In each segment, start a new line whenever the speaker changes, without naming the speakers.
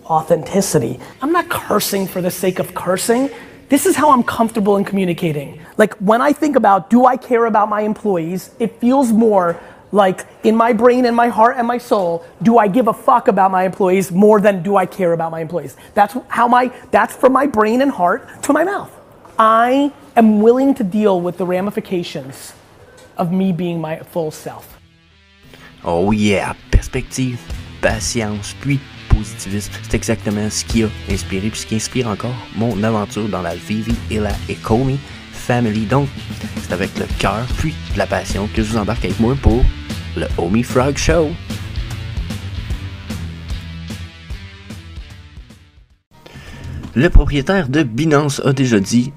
authenticity. I'm not cursing for the sake of cursing. This is how I'm comfortable in communicating. Like when I think about, do I care about my employees? It feels more like in my brain and my heart and my soul, do I give a fuck about my employees more than do I care about my employees? That's from my brain and heart to my mouth. I am willing to deal with the ramifications of me being my full self.
Oh yeah, perspective, patience, puis positivisme, c'est exactement ce qui a inspiré puis ce qui inspire encore mon aventure dans la Vivi et la Ecomi Family. Donc, c'est avec le cœur puis de la passion que je vous embarque avec moi pour le Homie Frog Show. Le propriétaire de Binance a déjà dit,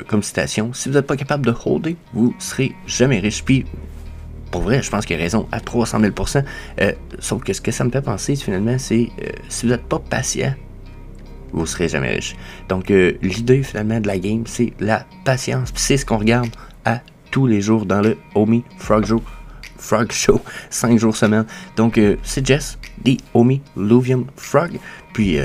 comme citation, si vous n'êtes pas capable de holder, vous serez jamais riche. Puis, pour vrai, je pense qu'il a raison à 300 000%. Sauf que ce que ça me fait penser, finalement, c'est si vous n'êtes pas patient, vous ne serez jamais riche. Donc, l'idée, finalement, de la game, c'est la patience. Puis c'est ce qu'on regarde à tous les jours dans le Homie Frog Show, 5 jours semaine. Donc, c'est Jess, the Homie Luvium Frog. Puis,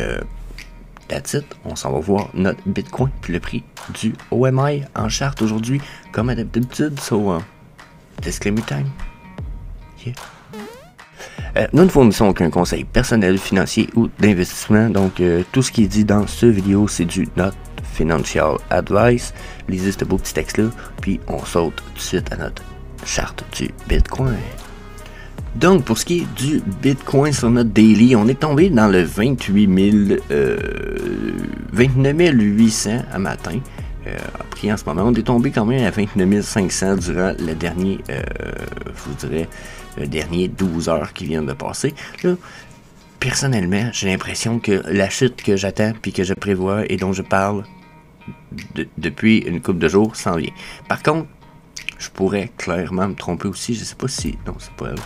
that's it. On s'en va voir notre Bitcoin, puis le prix du OMI en charte aujourd'hui, comme à d'habitude. So, disclaimer time. Yeah. Nous ne fournissons aucun conseil personnel, financier ou d'investissement. Donc, tout ce qui est dit dans cette vidéo, c'est du not financial advice. Lisez ce beau petit texte-là, puis on saute tout de suite à notre charte du Bitcoin. Donc, pour ce qui est du Bitcoin sur notre daily, on est tombé dans le 29 800 à matin. Après, en ce moment, on est tombé quand même à 29 500 durant le dernier, je vous dirais, le dernier 12 heures qui viennent de passer. Là, personnellement, j'ai l'impression que la chute que j'attends puis que je prévois et dont je parle depuis une couple de jours s'en vient. Par contre, je pourrais clairement me tromper aussi. Je sais pas si... Non, c'est pas elle.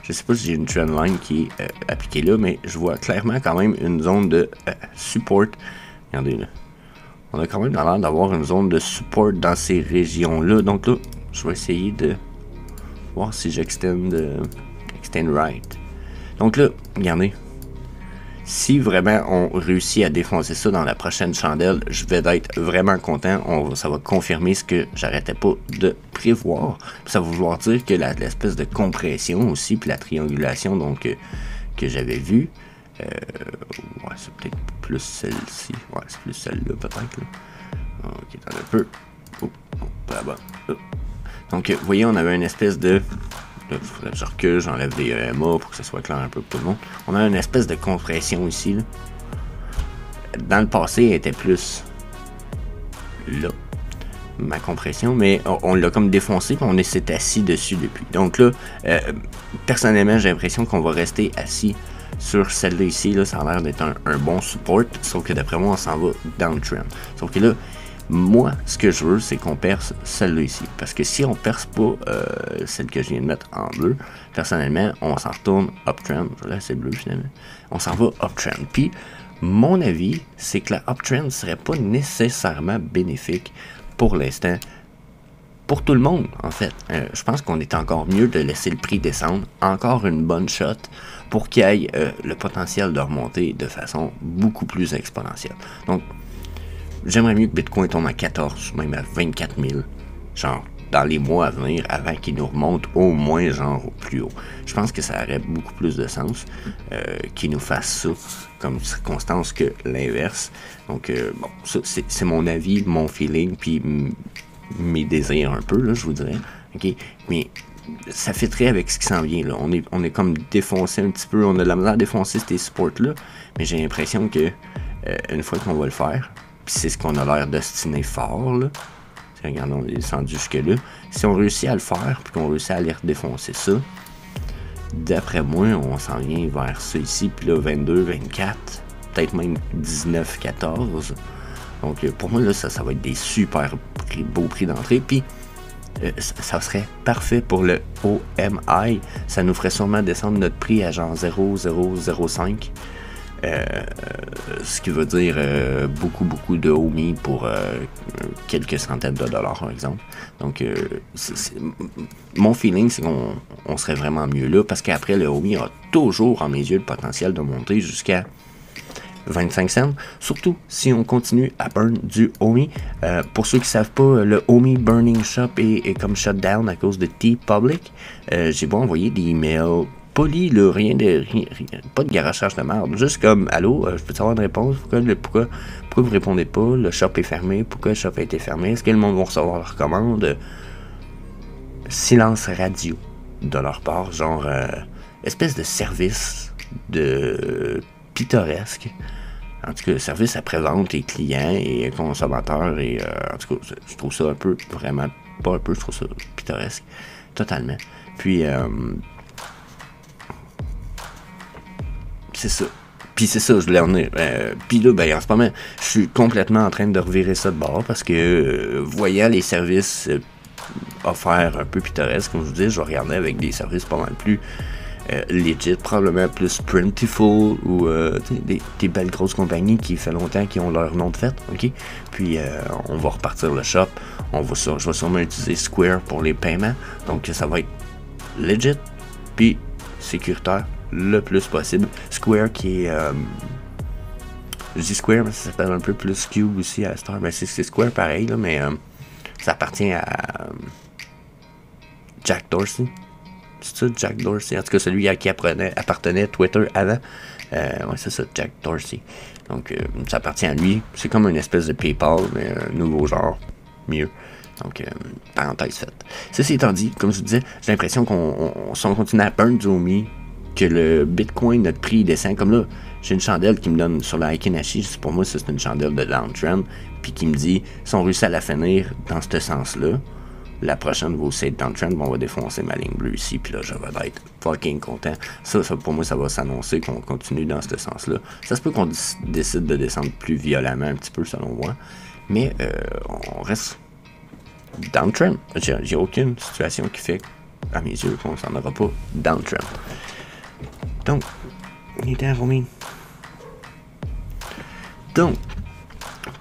Je sais pas si j'ai une trendline qui est appliquée là, mais je vois clairement quand même une zone de support. Regardez là. On a quand même l'air d'avoir une zone de support dans ces régions-là. Donc là, je vais essayer de voir si j'extend right. Donc là, regardez. Si vraiment on réussit à défoncer ça dans la prochaine chandelle, je vais être vraiment content. Ça va confirmer ce que j'arrêtais pas de prévoir. Puis ça va vouloir dire que l'espèce de compression aussi, puis la triangulation donc que j'avais vue. Ouais, c'est peut-être plus celle-ci. Ouais, c'est plus celle-là peut-être. Ok, attends un peu. Là-bas. Donc, vous voyez, on avait une espèce de... Là, il faudrait que je recule, j'enlève des EMA pour que ça soit clair un peu pour tout le monde. On a une espèce de compression ici. Là. Dans le passé, elle était plus là, ma compression, mais on l'a comme défoncé et on s'est assis dessus depuis. Donc là, personnellement, j'ai l'impression qu'on va rester assis sur celle-là ici. Là, ça a l'air d'être un bon support, sauf que d'après moi, on s'en va downtrend. Sauf que là, moi, ce que je veux, c'est qu'on perce celle-là ici. Parce que si on perce pas celle que je viens de mettre en bleu, personnellement, on s'en retourne uptrend. Là, c'est bleu finalement. On s'en va uptrend. Puis, mon avis, c'est que la uptrend ne serait pas nécessairement bénéfique pour l'instant. Pour tout le monde, en fait. Je pense qu'on est encore mieux de laisser le prix descendre. Encore une bonne shot pour qu'il y ait le potentiel de remonter de façon beaucoup plus exponentielle. Donc, j'aimerais mieux que Bitcoin tombe à 14, même à 24 000, genre dans les mois à venir, avant qu'il nous remonte au moins genre au plus haut. Je pense que ça aurait beaucoup plus de sens qu'il nous fasse ça comme circonstance que l'inverse. Donc, bon, ça, c'est mon avis, mon feeling, puis mes désirs un peu, là, je vous dirais. OK? Mais ça fitterait avec ce qui s'en vient, là. On est comme défoncé un petit peu, on a de la misère à défoncer ces supports-là, mais j'ai l'impression que une fois qu'on va le faire, puis c'est ce qu'on a l'air d'ostiner fort, là. Regardons, on est descendu jusque-là. Si on réussit à le faire, puis qu'on réussit à aller redéfoncer ça, d'après moi, on s'en vient vers ça ici, puis là, 22, 24, peut-être même 19, 14. Donc, pour moi, là, ça va être des super beaux prix d'entrée, puis ça serait parfait pour le OMI. Ça nous ferait sûrement descendre notre prix à genre 0,005. Ce qui veut dire beaucoup de OMI pour quelques centaines de dollars par exemple. Donc mon feeling c'est qu'on serait vraiment mieux là parce qu'après le OMI a toujours en mes yeux le potentiel de monter jusqu'à 25 cents, surtout si on continue à burn du homie. Pour ceux qui ne savent pas, le homie burning shop est comme shut down à cause de TeePublic. J'ai beau envoyer des emails polis, là, rien, pas de garochage de merde, juste comme allô, je peux te avoir une réponse, pourquoi vous répondez pas, le shop est fermé, pourquoi le shop a été fermé, est-ce que le monde va recevoir leur commande? Silence radio de leur part, genre espèce de service de pittoresque. En tout cas, service après-vente et clients et consommateurs. Et en tout cas, je trouve ça un peu, vraiment, pas un peu, je trouve ça pittoresque. Totalement. Puis, c'est ça. Puis c'est ça, je voulais en venir. Puis là, ben, en ce moment, je suis complètement en train de revirer ça de bord parce que, voyant les services offerts un peu pittoresques, comme je vous dis, je vais regarder avec des services pas mal plus legit, probablement plus Printiful ou des belles grosses compagnies qui fait longtemps qui ont leur nom de fête, ok? Puis on va repartir le shop, je vais sûrement utiliser Square pour les paiements, donc ça va être legit, puis sécuritaire le plus possible. Square qui est je dis Square mais ça s'appelle un peu plus Cube aussi à Star, mais c'est Square pareil là, mais ça appartient à Jack Dorsey. C'est ça, Jack Dorsey? En tout cas, celui à qui appartenait Twitter avant. Ouais, c'est ça, Jack Dorsey. Donc, ça appartient à lui. C'est comme une espèce de PayPal, mais un nouveau genre. Mieux. Donc, parenthèse faite. Ceci étant dit, comme je vous disais, j'ai l'impression si on continue à burn du homie, que le Bitcoin, notre prix descend. Comme là, j'ai une chandelle qui me donne sur la Aikenashi. Pour moi, c'est une chandelle de downtrend. Puis qui me dit, si on réussit à la finir dans ce sens-là, la prochaine va aussi être downtrend, on va défoncer ma ligne bleue ici, puis là, je vais être fucking content. Ça, pour moi, ça va s'annoncer qu'on continue dans ce sens-là. Ça se peut qu'on décide de descendre plus violemment un petit peu, selon moi, mais on reste downtrend. J'ai aucune situation qui fait, à mes yeux, qu'on s'en aura pas downtrend. Donc, on est à combien? Donc,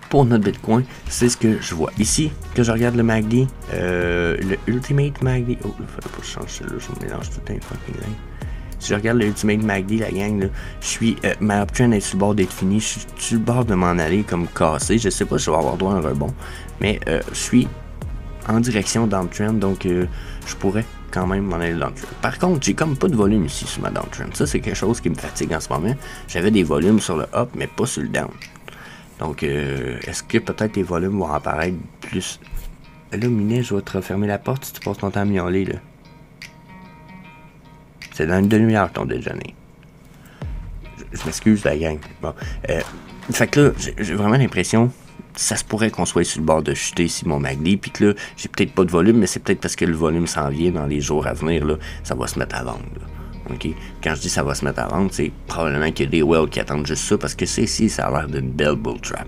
pour notre Bitcoin, c'est ce que je vois. Ici, que je regarde le MACD, le Ultimate MACD. Oh, il fallait pas changer celui-là, je me mélange tout un fucking ligne. Si je regarde le Ultimate MACD, la gang, là, je suis. Ma uptrend est sur le bord d'être finie. Je suis sur le bord de m'en aller comme cassé. Je sais pas si je vais avoir droit à un rebond. Mais je suis en direction downtrend, donc je pourrais quand même m'en aller downtrend. Par contre, j'ai comme pas de volume ici sur ma downtrend. Ça, c'est quelque chose qui me fatigue en ce moment. J'avais des volumes sur le up, mais pas sur le down. Donc, est-ce que peut-être les volumes vont apparaître plus... Là, Minet, je vais te refermer la porte si tu passes ton temps à miauler, là. C'est dans une demi-heure ton déjeuner. Je m'excuse, la gang. Bon. Fait que là, j'ai vraiment l'impression... Ça se pourrait qu'on soit sur le bord de chuter ici, mon MACD, puis que là, j'ai peut-être pas de volume, mais c'est peut-être parce que le volume s'en vient dans les jours à venir, là. Ça va se mettre à vendre, là. Okay. Quand je dis ça va se mettre à vendre, c'est probablement qu'il y a des whales qui attendent juste ça parce que c'est ici, ça a l'air d'une belle bull trap.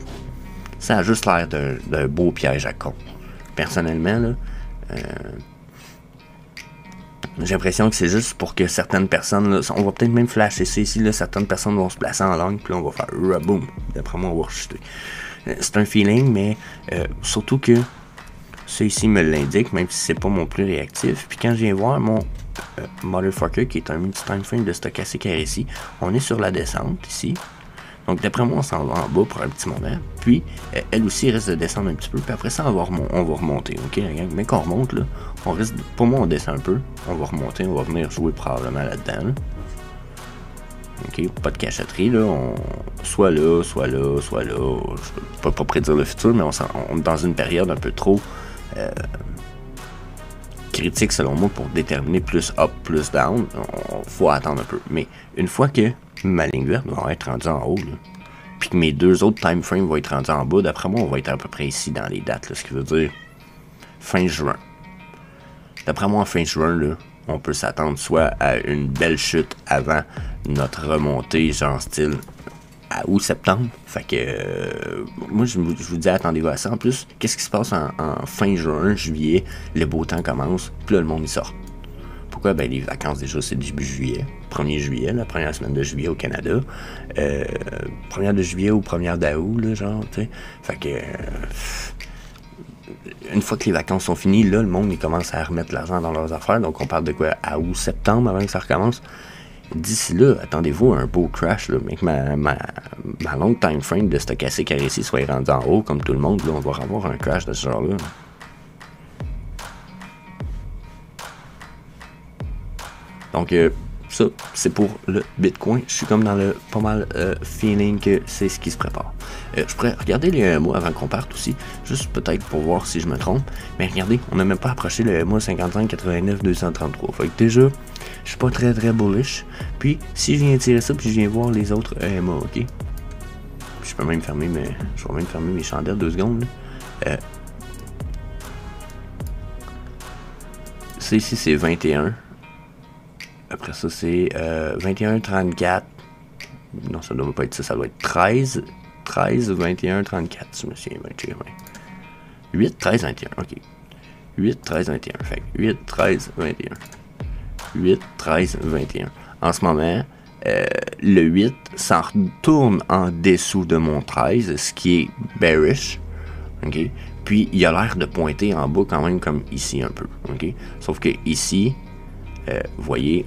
Ça a juste l'air d'un beau piège à con. Personnellement, là, j'ai l'impression que c'est juste pour que certaines personnes, là, on va peut-être même flasher ça ici, là, certaines personnes vont se placer en langue, puis là, on va faire raboum. D'après moi, on va rechuter. C'est un feeling, mais surtout que ça ici me l'indique, même si c'est pas mon plus réactif. Puis quand je viens voir mon Motherfucker, qui est un multi-time frame de stochastique RSI, on est sur la descente ici. Donc d'après moi, on s'en va en bas pour un petit moment. Puis elle aussi risque de descendre un petit peu. Puis après ça, on va remonter. Ok, la gang. Mais quand on remonte, là, on risque. Pour moi, on descend un peu. On va remonter. On va venir jouer probablement là-dedans. Là. Ok, pas de cachotterie. Là. Soit là, soit là, soit là. Je peux pas prédire le futur, mais on est dans une période un peu trop. Critique selon moi pour déterminer plus up, plus down, faut attendre un peu. Mais une fois que ma ligne verte va être rendue en haut, là, puis que mes deux autres time frames vont être rendus en bas, d'après moi, on va être à peu près ici dans les dates, là, ce qui veut dire fin juin. D'après moi, en fin juin, là, on peut s'attendre soit à une belle chute avant notre remontée, genre style à août-septembre. Fait que moi je vous dis attendez-vous à ça. En plus, qu'est-ce qui se passe en fin juin, juillet, le beau temps commence, puis là le monde y sort. Pourquoi? Ben les vacances déjà c'est début juillet, 1er juillet, la première semaine de juillet au Canada. Première de juillet ou première d'août, là, genre, tu sais. Fait que une fois que les vacances sont finies, là, le monde il commence à remettre l'argent dans leurs affaires. Donc on parle de quoi? À août-septembre avant que ça recommence. d'ici là, attendez-vous à un beau crash, là, mais que ma longue time frame de stochastique carré soit rendue en haut, comme tout le monde, là, on va avoir un crash de ce genre-là. Donc, ça, c'est pour le Bitcoin. Je suis comme dans le pas mal feeling que c'est ce qui se prépare. Je pourrais regarder les mois avant qu'on parte aussi, juste peut-être pour voir si je me trompe. Mais regardez, on n'a même pas approché le mois 55, 89, 233. Fait que déjà, je suis pas très bullish. Puis, si je viens tirer ça, puis je viens voir les autres EMA, ok? Puis je peux même fermer je vais même fermer mes chandelles 2 secondes. Ça ici, c'est 21. Après ça, c'est 21, 34. Non, ça ne doit pas être ça, ça doit être 13, 21, 34. Je me souviens, 8, 13, 21, ok. 8, 13, 21. Fait 8, 13, 21. 8, 13, 21. En ce moment, le 8 s'en retourne en dessous de mon 13, ce qui est bearish. Ok. Puis, il a l'air de pointer en bas quand même comme ici un peu. Ok. Sauf que ici, vous voyez,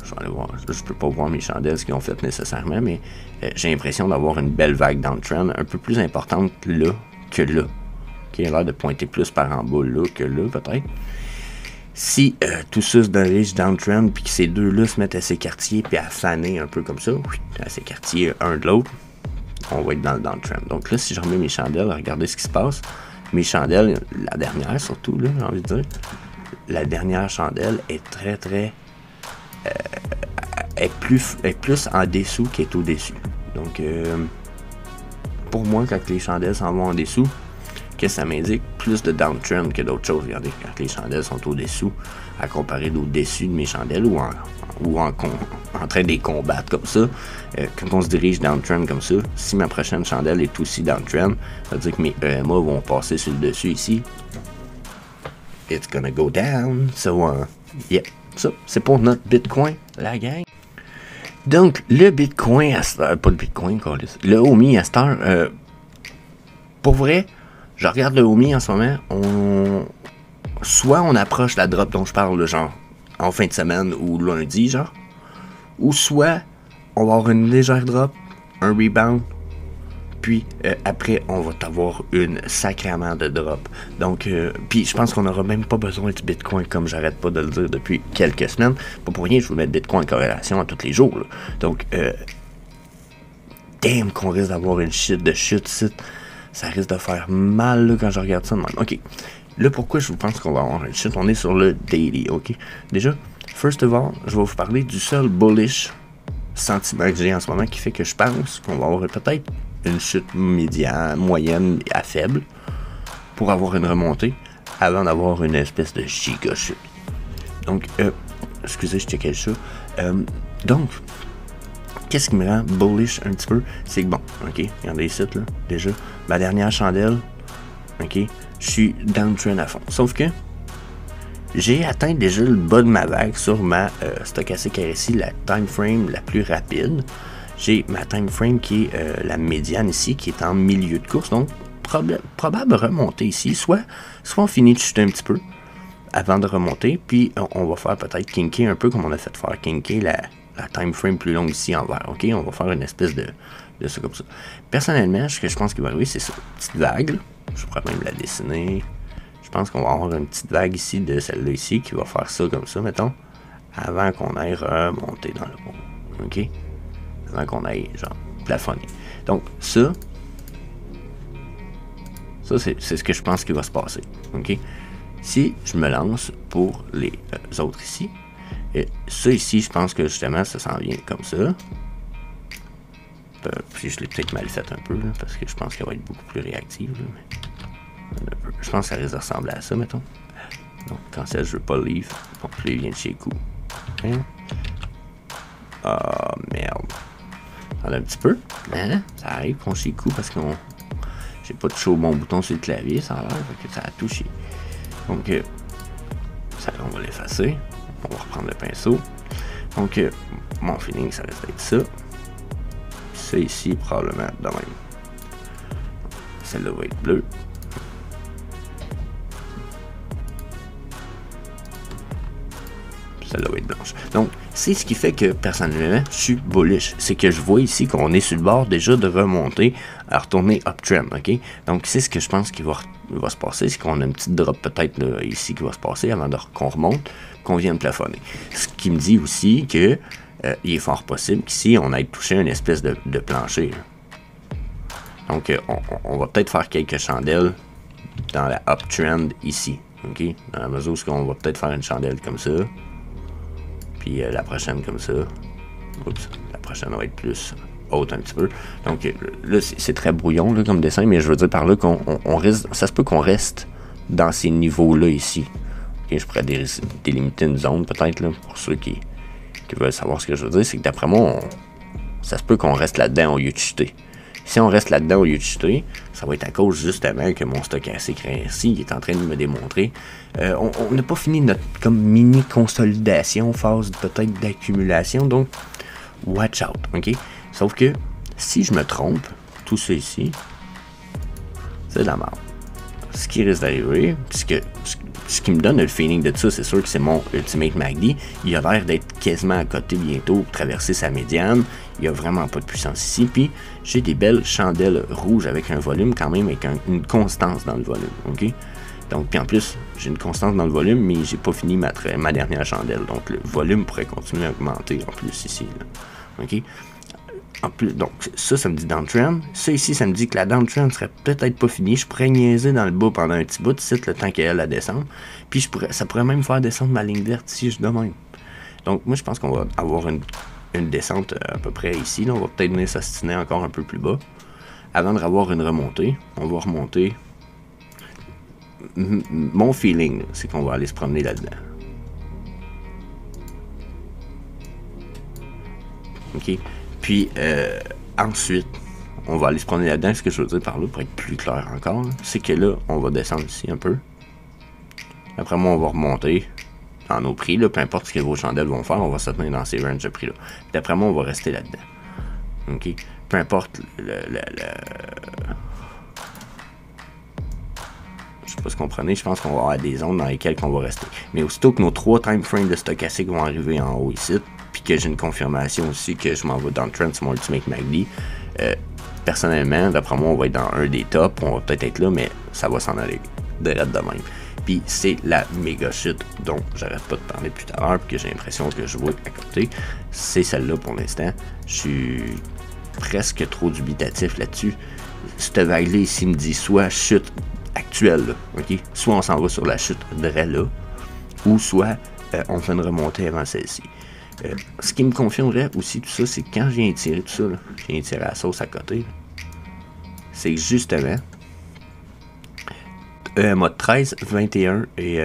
je vais aller voir, je peux pas voir mes chandelles ce qu'ils ont fait nécessairement, mais j'ai l'impression d'avoir une belle vague downtrend un peu plus importante là que là. Qui a l'air de pointer plus par en bas là que là, peut-être. Si tout ça se dirige downtrend, puis que ces deux-là se mettent à s'écartier, puis à faner un peu comme ça, à s'écartier un de l'autre, on va être dans le downtrend. Donc là, si je remets mes chandelles, regardez ce qui se passe. Mes chandelles, la dernière surtout, là, j'ai envie de dire, la dernière chandelle est très est plus en dessous qu'elle est au-dessus. Donc, pour moi, quand les chandelles s'en vont en dessous, qu'est-ce que ça m'indique? Plus de downtrend que d'autres choses. Regardez, quand les chandelles sont au-dessous, à comparer d'au-dessus de mes chandelles ou en train de les combattre comme ça, quand on se dirige downtrend comme ça, si ma prochaine chandelle est aussi downtrend, ça veut dire que mes EMA vont passer sur le dessus ici. It's gonna go down. So, yeah. Ça, c'est pour notre Bitcoin, la gang. Donc, le Bitcoin à cette heure, pas le Bitcoin, le OMI à cette heure, pour vrai, je regarde le OMI en ce moment, soit on approche la drop dont je parle, genre, en fin de semaine ou lundi, genre, ou soit on va avoir une légère drop, un rebound, puis après, on va avoir une sacrément de drop. Donc, puis je pense qu'on n'aura même pas besoin du Bitcoin, comme j'arrête pas de le dire depuis quelques semaines. Pas pour rien, je veux mettre Bitcoin en corrélation à tous les jours. Là. Donc, damn qu'on risque d'avoir une chute ici. Ça risque de faire mal là, quand je regarde ça de même. Ok, là pourquoi je vous pense qu'on va avoir une chute? On est sur le daily, ok? Déjà, first of all, je vais vous parler du seul bullish sentiment que j'ai en ce moment qui fait que je pense qu'on va avoir peut-être une chute médiane, moyenne à faible pour avoir une remontée avant d'avoir une espèce de giga chute. Donc, excusez, je checkais ça. Donc, qu'est-ce qui me rend bullish un petit peu? C'est que bon, ok, regardez ici, là, déjà, ma dernière chandelle, ok, je suis downtrend à fond. Sauf que j'ai atteint déjà le bas de ma vague sur ma stochastique RSI, la time frame la plus rapide. J'ai ma time frame qui est la médiane ici, qui est en milieu de course. Donc, probable remonter ici. Soit on finit de chuter un petit peu avant de remonter. Puis, on va faire peut-être kinker un peu comme on a fait faire kinker la time frame plus longue ici en vert. OK? On va faire une espèce de ça comme ça. Personnellement, ce que je pense qu'il va arriver, c'est ça. Petite vague. Là. Je pourrais même la dessiner. Je pense qu'on va avoir une petite vague ici de celle-là ici qui va faire ça comme ça, mettons. Avant qu'on aille remonter dans le bon. OK? Avant qu'on aille, genre, plafonner. Donc, ça c'est ce que je pense qu'il va se passer. OK? Si je me lance pour les autres ici, ça ici, je pense que justement, ça s'en vient comme ça. Puis je l'ai peut-être mal fait un peu, là, parce que je pense qu'elle va être beaucoup plus réactive. Là, mais je pense que ça risque de ressembler à ça, mettons. Donc, quand ça, je veux pas leave. Bon, puis il vient de chez coup. Hein? Ah, merde. On a un petit peu. Hein? Ça arrive qu'on chez coup parce qu'on. J'ai pas touché au bon bouton sur le clavier, ça a l'air que ça a touché. Donc, ça, on va l'effacer. On va reprendre le pinceau. Donc, mon feeling, ça risque d'être ça. Ça ici, probablement de même. Celle-là va être bleue. celle-là va être blanche. Donc, c'est ce qui fait que, personnellement, je suis bullish. C'est que je vois ici qu'on est sur le bord déjà de remonter, à retourner uptrend, ok? Donc, c'est ce que je pense qu'il va se passer, c'est qu'on a une petite drop peut-être ici qui va se passer avant qu'on remonte, qu'on vienne plafonner. Ce qui me dit aussi que il est fort possible qu'ici, on ait touché une espèce de plancher. Donc, on va peut-être faire quelques chandelles dans la uptrend ici. OK? Dans la mesure où on va peut-être faire une chandelle comme ça. Puis la prochaine comme ça. Oups, la prochaine va être plus haute un petit peu. Donc là, c'est très brouillon là, comme dessin, mais je veux dire par là qu'on risque. Ça se peut qu'on reste dans ces niveaux-là ici. Okay, je pourrais délimiter une zone peut-être là, pour ceux qui veulent savoir ce que je veux dire. C'est que d'après moi, ça se peut qu'on reste là-dedans au lieu de chuter. Si on reste là-dedans au lieu de chuter, ça va être à cause justement que mon stochastique ici est en train de me démontrer. On n'a pas fini notre comme mini consolidation, phase peut-être d'accumulation, donc watch out, ok? Sauf que si je me trompe, tout ça ici, c'est de la merde. Ce qui risque d'arriver, puisque ce qui me donne le feeling de ça, c'est sûr que c'est mon Ultimate MACD. Il a l'air d'être quasiment à côté bientôt pour traverser sa médiane. Il n'y a vraiment pas de puissance ici. Puis j'ai des belles chandelles rouges avec un volume quand même, avec une constance dans le volume. Ok? Donc, puis en plus, j'ai une constance dans le volume, mais j'ai pas fini ma dernière chandelle. Donc le volume pourrait continuer à augmenter en plus ici. Là. Ok? En plus, donc ça me dit downtrend. Ça ici, ça me dit que la downtrend serait peut-être pas finie. Je pourrais niaiser dans le bas pendant un petit bout de site le temps qu'elle la descendre. Puis ça pourrait même faire descendre ma ligne verte si je de même. Donc moi je pense qu'on va avoir une descente à peu près ici. Là. On va peut-être venir s'astiner encore un peu plus bas. Avant de avoir une remontée, on va remonter. Mon feeling, c'est qu'on va aller se promener là-dedans. Ok. Puis ensuite, on va aller se promener là-dedans. Ce que je veux dire par là, pour être plus clair encore, c'est que là, on va descendre ici un peu. Après moi, on va remonter dans nos prix, là, peu importe ce que vos chandelles vont faire, on va se tenir dans ces ranges de prix-là. Puis d'après moi, on va rester là-dedans. OK? Peu importe je sais pas ce qu'on prenait, je pense qu'on va avoir des zones dans lesquelles on va rester. Mais aussitôt que nos 3 time frames de stochastique vont arriver en haut ici, puis que j'ai une confirmation aussi que je m'en vais dans le trend sur mon Ultimate MACD, personnellement, d'après moi, on va être dans un des tops, on va peut-être être là, mais ça va s'en aller de même. Puis c'est la méga chute dont j'arrête pas de parler plus tard, puis que j'ai l'impression que je vois à côté. C'est celle-là pour l'instant. Je suis presque trop dubitatif là-dessus. Cette vague-là ici me dit soit chute actuelle, là, ok? Soit on s'en va sur la chute de là, ou soit on fait une remontée avant celle-ci. Ce qui me confirmerait aussi tout ça, c'est que quand je viens tirer tout ça, là, je viens tirer la sauce à côté, c'est que justement, mode 13, 21 et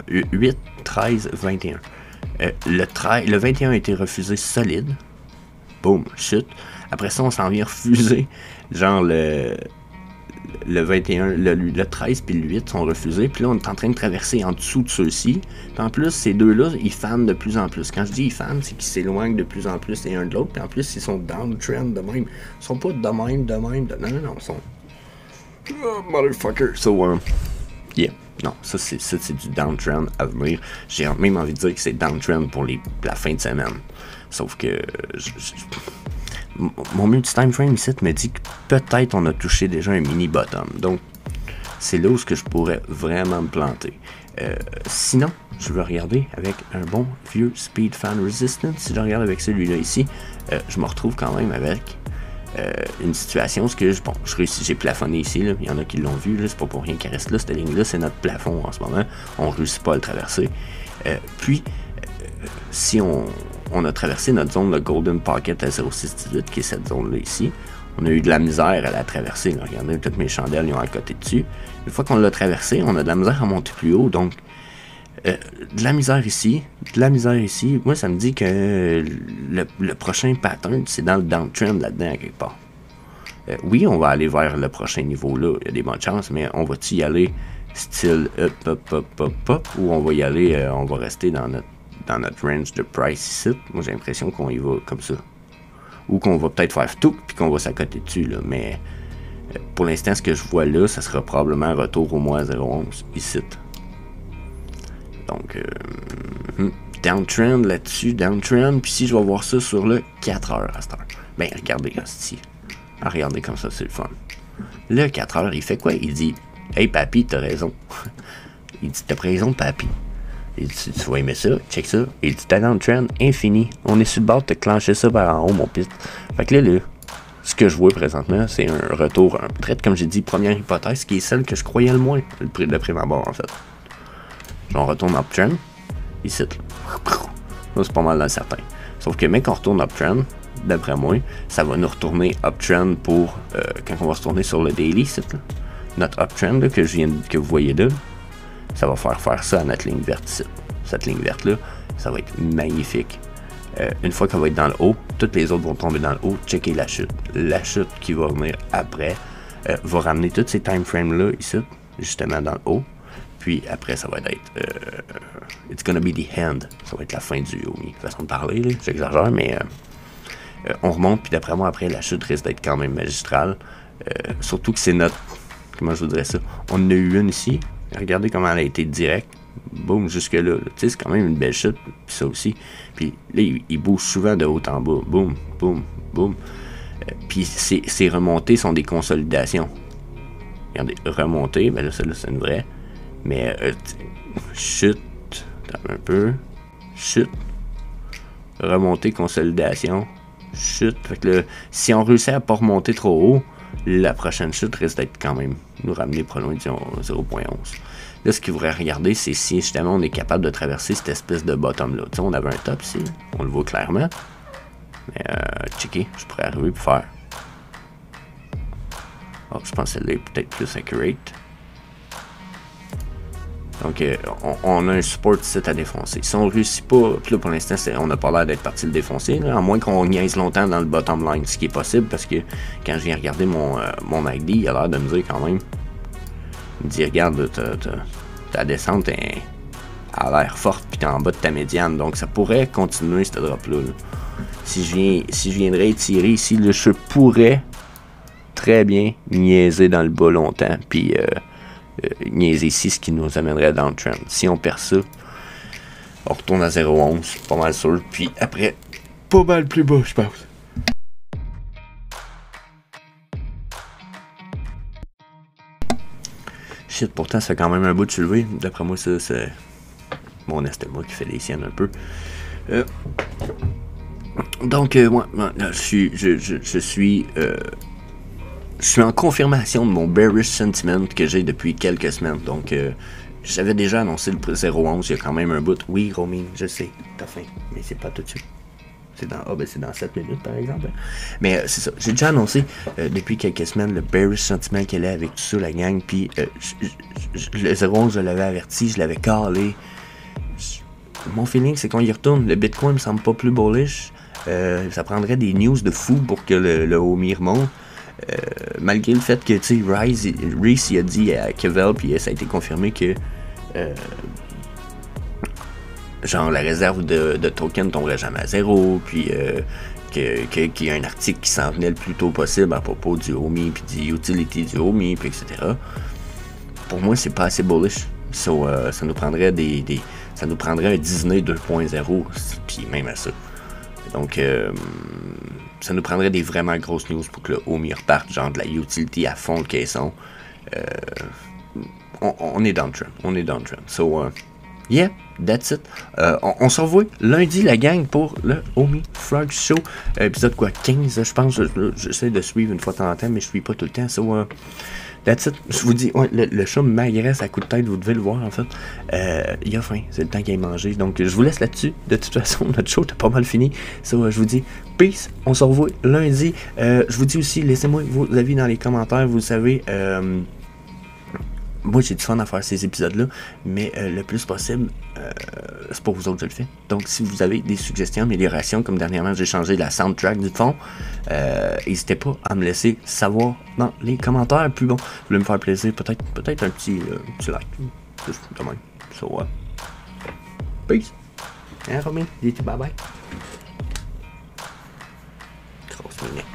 8, 13, 21. Le 21 a été refusé solide. Boum, chute. Après ça, on s'en vient refuser. Genre le 21, le 13 puis le 8 sont refusés. Puis là, on est en train de traverser en dessous de ceux-ci. Puis en plus, ces deux-là, ils fanent de plus en plus. Quand je dis ils fanent, c'est qu'ils s'éloignent de plus en plus l'un de l'autre. Puis en plus, ils sont downtrend de même. Ils sont pas de même. Non, ils sont... Oh, motherfucker. So, yeah. Non, ça c'est du downtrend à venir. J'ai même envie de dire que c'est downtrend pour la fin de semaine. Sauf que... mon multi-time frame ici me dit que peut-être on a touché déjà un mini bottom. Donc, c'est là où je pourrais vraiment me planter. Sinon, je vais regarder avec un bon vieux Speed Fan Resistance. Si je regarde avec celui-là ici, je me retrouve quand même avec une situation où je réussis, j'ai plafonné ici. Là. Il y en a qui l'ont vu. C'est pas pour rien qu'elle reste là. Cette ligne-là, c'est notre plafond en ce moment. On ne réussit pas à le traverser. Puis, si on a traversé notre zone de Golden Pocket à 0,618, qui est cette zone-là ici. On a eu de la misère à la traverser. Là. Regardez, toutes mes chandelles ils ont à côté dessus. Une fois qu'on l'a traversé, on a de la misère à monter plus haut. Donc, de la misère ici. Moi, ça me dit que le prochain pattern, c'est dans le downtrend là-dedans, à quelque part. Oui, on va aller vers le prochain niveau-là. Il y a des bonnes chances, mais on va-tu y aller style up, ou on va y aller, on va rester dans notre range de price ici. Moi, j'ai l'impression qu'on y va comme ça. Ou qu'on va peut-être faire tout, puis qu'on va s'accoter dessus, là. Mais pour l'instant, ce que je vois là, ça sera probablement un retour au moins à 0,11 ici. Donc, downtrend là-dessus, downtrend, puis si je vais voir ça sur le 4 heures à cette heure. Ben, regardez, hostie. Regardez comme ça, c'est le fun. Le 4 heures, il fait quoi? Il dit, hey, papy, t'as raison. Il dit, t'as raison, papy. Il dit, tu vas aimer ça, check ça. Il dit, t'as downtrend infini. On est sur le bord de te clencher ça par en haut, mon piste. Fait que là, ce que je vois présentement, c'est un retour, peut-être comme j'ai dit, première hypothèse, qui est celle que je croyais le moins, de prime abord, en fait. On retourne uptrend, ici. Là, c'est pas mal dans certain. Sauf que, mec, on retourne uptrend, d'après moi, ça va nous retourner uptrend pour, quand on va se tourner sur le daily, site, là. Notre uptrend, là, que vous voyez là, ça va faire ça à notre ligne verte ici. Cette ligne verte-là, ça va être magnifique. Une fois qu'elle va être dans le haut, toutes les autres vont tomber dans le haut, checker la chute. La chute qui va venir après va ramener tous ces time frames-là ici, justement dans le haut. Puis après, ça va être it's gonna be the end. Ça va être la fin du Omi. Façon de parler, là, j'exagère, mais on remonte, puis d'après moi, après, la chute risque d'être quand même magistrale. Surtout que c'est notre... Comment je voudrais ça? On en a eu une ici. Regardez comment elle a été directe. Boum, jusque là. Tu sais, c'est quand même une belle chute. Puis ça aussi. Puis là, il bouge souvent de haut en bas. Boum, boum, boum. Puis ces remontées sont des consolidations. Regardez, remontée, ben là, celle-là, c'est une vraie. Mais chute, un peu. Chute. Remontée, consolidation. Chute. Fait que là, si on réussit à pas remonter trop haut, la prochaine chute risque d'être quand même nous ramener pas loin, disons 0.11. Là, ce qu'il faudrait regarder, c'est si justement on est capable de traverser cette espèce de bottom-là. Tu sais, on avait un top ici, on le voit clairement. Mais checker, je pourrais arriver pour faire. Oh, je pense que celle-là est peut-être plus accurate. Donc, on a un support site à défoncer. Si on ne réussit pas, puis là pour l'instant, on n'a pas l'air d'être parti le défoncer, là, à moins qu'on niaise longtemps dans le bottom line, ce qui est possible, parce que quand je viens regarder mon MACD, il a l'air de me dire quand même, il me dit, regarde, ta descente a l'air forte, puis t'es en bas de ta médiane, donc ça pourrait continuer, ce drop-là. Là. Si je viendrais étirer ici, là, je pourrais très bien niaiser dans le bas longtemps, puis... niaiser ici, ce qui nous amènerait dans le trend. Si on perd ça, on retourne à 0.11, pas mal sûr, puis après, pas mal plus bas, je pense. Shit, pourtant, ça fait quand même un bout de soulever. D'après moi, ça, c'est mon estomac qui fait les siennes un peu. Donc, moi, là, je suis en confirmation de mon bearish sentiment que j'ai depuis quelques semaines. Donc, j'avais déjà annoncé le 0.11 il y a quand même un bout. Oui, Romain, je sais, t'as faim, mais c'est pas tout de suite. C'est dans 7 minutes, par exemple. Mais c'est ça, j'ai déjà annoncé depuis quelques semaines le bearish sentiment qu'elle est avec tout ça, la gang. Puis, le 0.11, je l'avais averti, je l'avais calé. Mon feeling, c'est qu'on y retourne. Le Bitcoin me semble pas plus bullish. Ça prendrait des news de fou pour que le Omi remonte. Malgré le fait que, tu sais, Reese il a dit à Kevel, puis ça a été confirmé que genre la réserve de tokens tomberait jamais à zéro, puis qu'il y a un article qui s'en venait le plus tôt possible à propos du Omi, puis du utility du Omi, puis etc. Pour moi, c'est pas assez bullish. So, ça nous prendrait ça nous prendrait un Disney 2.0, puis même à ça. Donc, ça nous prendrait des vraiment grosses news pour que le Omi reparte, genre de la utility à fond le caisson. On est dans le trend. On est dans le trend. So, yeah, that's it. On se revoit lundi, la gang, pour le Omi Frog Show. Épisode quoi, 15, je pense. J'essaie de suivre une fois de temps en temps, mais je suis pas tout le temps. So, that's it. Je vous dis, ouais, le chat m'agresse à coup de tête, vous devez le voir en fait. Il a faim, c'est le temps qu'il ait mangé. Donc je vous laisse là-dessus. De toute façon, notre show est pas mal fini. So, je vous dis peace, on se revoit lundi. Je vous dis aussi, laissez-moi vos avis dans les commentaires. Vous savez, moi j'ai du fun à faire ces épisodes-là, mais le plus possible, c'est pour vous autres que je le fais. Donc si vous avez des suggestions, améliorations, comme dernièrement j'ai changé la soundtrack du fond, n'hésitez pas à me laisser savoir dans les commentaires. Puis bon, vous voulez me faire plaisir, peut-être un petit like, juste de même. So, peace. Hein, Romain? Dis-tu bye bye? Grosse minute.